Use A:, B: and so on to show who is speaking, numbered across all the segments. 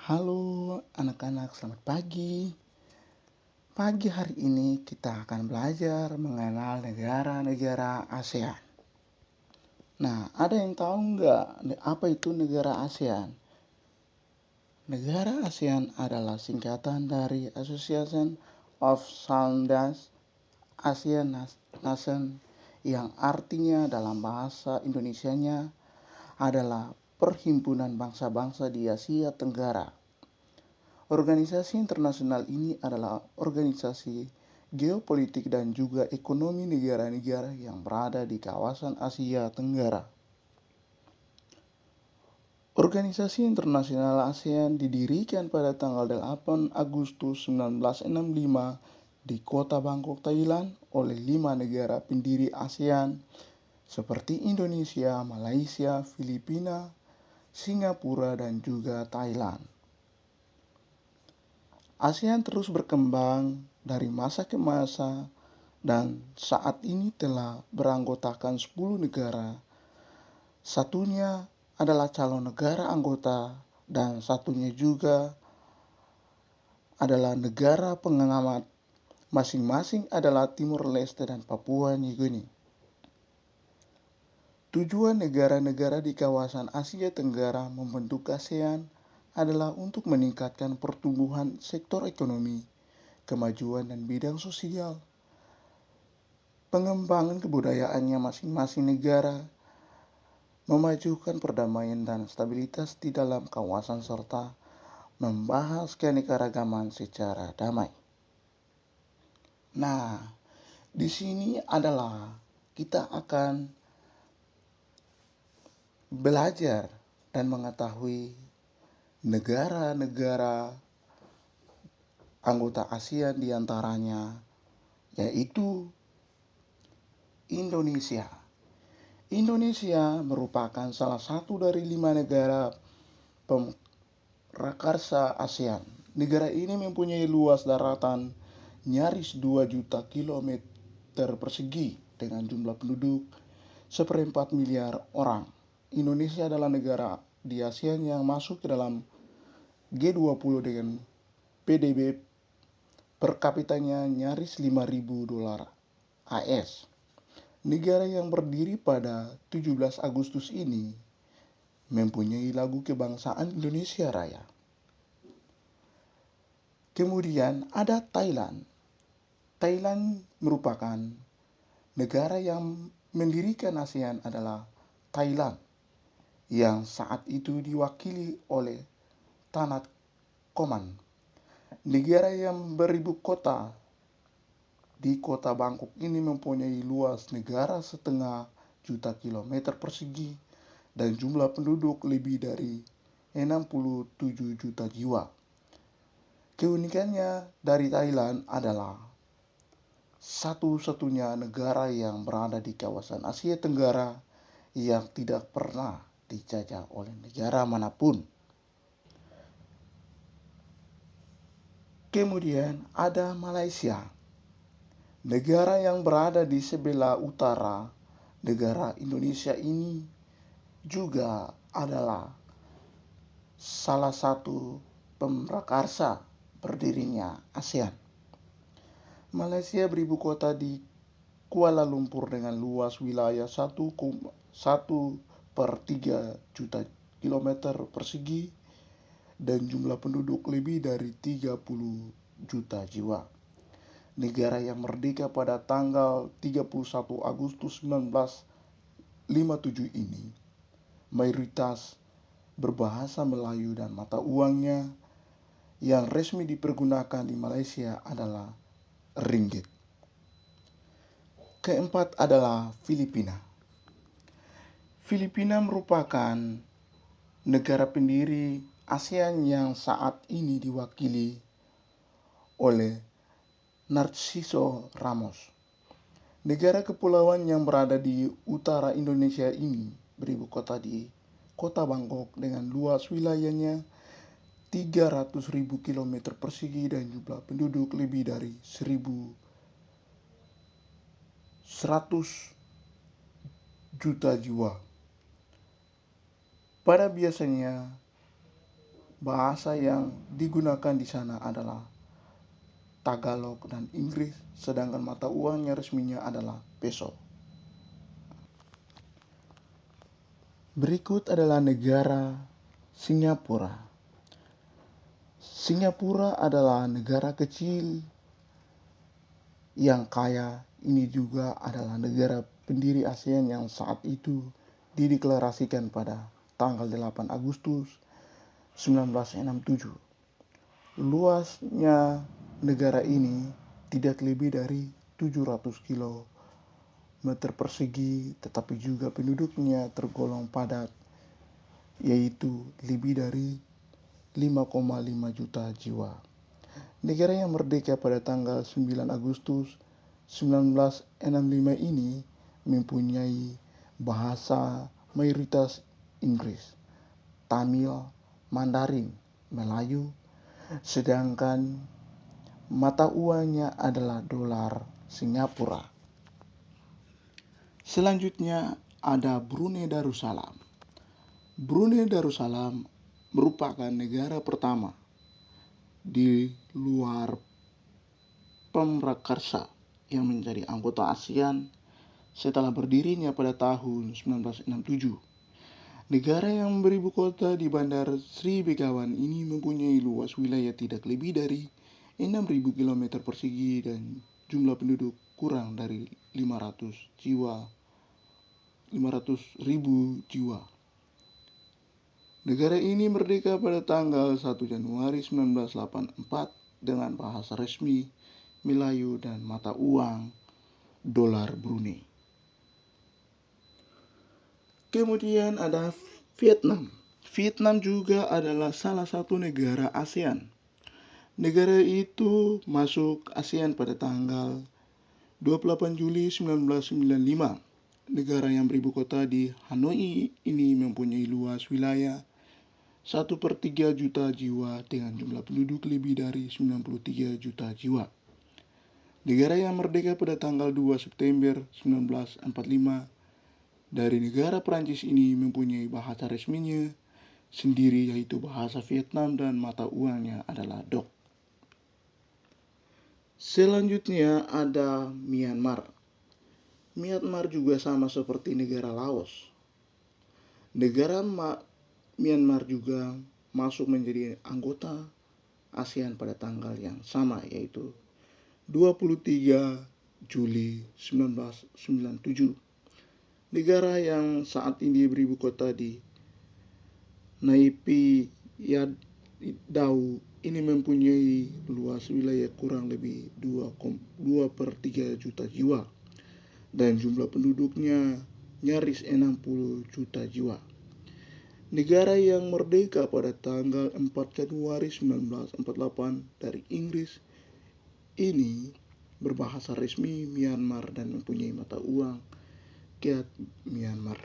A: Halo anak-anak, selamat pagi. Pagi hari ini kita akan belajar mengenal negara-negara ASEAN. Nah, ada yang tahu nggak apa itu negara ASEAN? Negara ASEAN adalah singkatan dari Association of Southeast Asian Nations yang artinya dalam bahasa Indonesianya adalah Perhimpunan Bangsa-Bangsa di Asia Tenggara. Organisasi internasional ini adalah organisasi geopolitik dan juga ekonomi negara-negara yang berada di kawasan Asia Tenggara. Organisasi Internasional ASEAN didirikan pada tanggal 8 Agustus 1965 di kota Bangkok, Thailand oleh 5 negara pendiri ASEAN seperti Indonesia, Malaysia, Filipina, Singapura, dan juga Thailand. ASEAN terus berkembang dari masa ke masa dan saat ini telah beranggotakan 10 negara. Satunya adalah calon negara anggota dan satunya juga adalah negara pengamat. Masing-masing adalah Timur Leste dan Papua New Guinea. Tujuan negara-negara di kawasan Asia Tenggara membentuk ASEAN adalah untuk meningkatkan pertumbuhan sektor ekonomi, kemajuan dan bidang sosial, pengembangan kebudayaannya masing-masing negara, memajukan perdamaian dan stabilitas di dalam kawasan serta membahas keanekaragaman secara damai. Nah, di sini adalah kita akan belajar dan mengetahui negara-negara anggota ASEAN diantaranya yaitu Indonesia. Indonesia merupakan salah satu dari 5 negara prakarsa ASEAN. Negara ini mempunyai luas daratan nyaris 2 juta kilometer persegi dengan jumlah penduduk 1,4 miliar orang. Indonesia adalah negara di ASEAN yang masuk ke dalam G20 dengan PDB per kapitanya nyaris 5.000 dolar AS. Negara yang berdiri pada 17 Agustus ini mempunyai lagu kebangsaan Indonesia Raya. Kemudian ada Thailand. Thailand merupakan negara yang mendirikan ASEAN adalah Thailand yang saat itu diwakili oleh Tanat Koman. Negara yang beribu kota di kota Bangkok ini mempunyai luas negara 1,5 juta kilometer persegi dan jumlah penduduk lebih dari 67 juta jiwa. Keunikannya dari Thailand adalah satu-satunya negara yang berada di kawasan Asia Tenggara yang tidak pernah dijajah oleh negara manapun. Kemudian ada Malaysia, negara yang berada di sebelah utara negara Indonesia ini juga adalah salah satu pemrakarsa berdirinya ASEAN. Malaysia beribu kota di Kuala Lumpur dengan luas wilayah 1,1/3 juta kilometer persegi dan jumlah penduduk lebih dari 30 juta jiwa. Negara yang merdeka pada tanggal 31 Agustus 1957 ini mayoritas berbahasa Melayu dan mata uangnya yang resmi dipergunakan di Malaysia adalah ringgit. Keempat adalah Filipina. Filipina merupakan negara pendiri ASEAN yang saat ini diwakili oleh Narciso Ramos. Negara kepulauan yang berada di utara Indonesia ini beribu kota di kota Bangkok dengan luas wilayahnya 300.000 kilometer persegi dan jumlah penduduk lebih dari 1.100 juta jiwa. Pada biasanya Bahasa yang digunakan di sana adalah Tagalog dan Inggris, sedangkan mata uangnya resminya adalah peso. Berikut adalah negara Singapura. Singapura adalah negara kecil yang kaya. Ini juga adalah negara pendiri ASEAN yang saat itu dideklarasikan pada tanggal 8 Agustus 1967. Luasnya negara ini tidak lebih dari 700 kilometer persegi, tetapi juga penduduknya tergolong padat, yaitu lebih dari 5,5 juta jiwa. Negara yang merdeka pada tanggal 9 Agustus 1965 ini mempunyai bahasa mayoritas Inggris, Tamil, Mandarin, Melayu, sedangkan mata uangnya adalah dolar Singapura. Selanjutnya ada Brunei Darussalam. Brunei Darussalam merupakan negara pertama di luar Pemrakarsa yang menjadi anggota ASEAN setelah berdirinya pada tahun 1967. Negara yang beribu kota di Bandar Sri Begawan ini mempunyai luas wilayah tidak lebih dari 6.000 km persegi dan jumlah penduduk kurang dari 500.000 jiwa. Negara ini merdeka pada tanggal 1 Januari 1984 dengan bahasa resmi Melayu dan mata uang dolar Brunei. Kemudian ada Vietnam. Vietnam juga adalah salah satu negara ASEAN. Negara itu masuk ASEAN pada tanggal 28 Juli 1995. Negara yang beribu kota di Hanoi ini mempunyai luas wilayah 1/3 juta jiwa dengan jumlah penduduk lebih dari 93 juta jiwa. Negara yang merdeka pada tanggal 2 September 1945 dari negara Perancis ini mempunyai bahasa resminya sendiri, yaitu bahasa Vietnam, dan mata uangnya adalah dong. Selanjutnya ada Myanmar. Myanmar juga sama seperti negara Laos. Negara Myanmar juga masuk menjadi anggota ASEAN pada tanggal yang sama, yaitu 23 Juli 1997. Negara yang saat ini beribu kota di Naypyidaw ini mempunyai luas wilayah kurang lebih 2/3 juta jiwa dan jumlah penduduknya nyaris 60 juta jiwa. Negara yang merdeka pada tanggal 4 Januari 1948 dari Inggris ini berbahasa resmi Myanmar dan mempunyai mata uang Kyat Myanmar.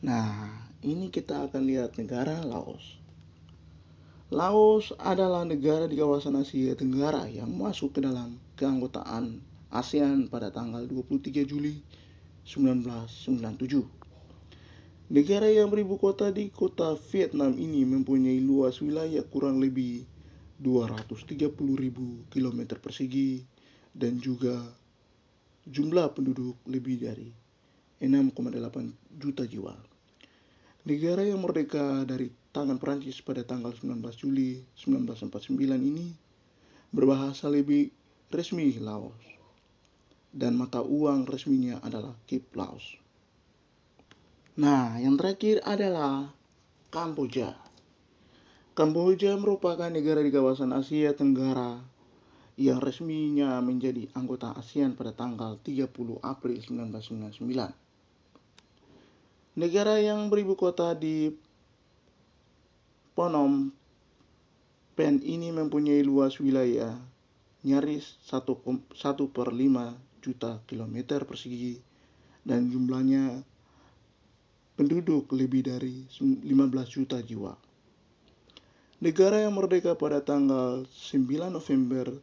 A: Nah, ini kita akan lihat negara Laos. Laos adalah negara di kawasan Asia Tenggara yang masuk ke dalam keanggotaan ASEAN pada tanggal 23 Juli 1997. Negara yang beribu kota di kota Vietnam ini mempunyai luas wilayah kurang lebih 230.000 km persegi dan juga jumlah penduduk lebih dari 6,8 juta jiwa. Negara yang merdeka dari tangan Perancis pada tanggal 19 Juli 1949 ini berbahasa lebih resmi Laos dan mata uang resminya adalah Kip Laos. Nah, yang terakhir adalah Kamboja. Kamboja merupakan negara di kawasan Asia Tenggara yang resminya menjadi anggota ASEAN pada tanggal 30 April 1999. Negara yang beribu kota di Phnom Penh ini mempunyai luas wilayah nyaris 1/5 juta kilometer persegi dan jumlahnya penduduk lebih dari 15 juta jiwa. Negara yang merdeka pada tanggal 9 November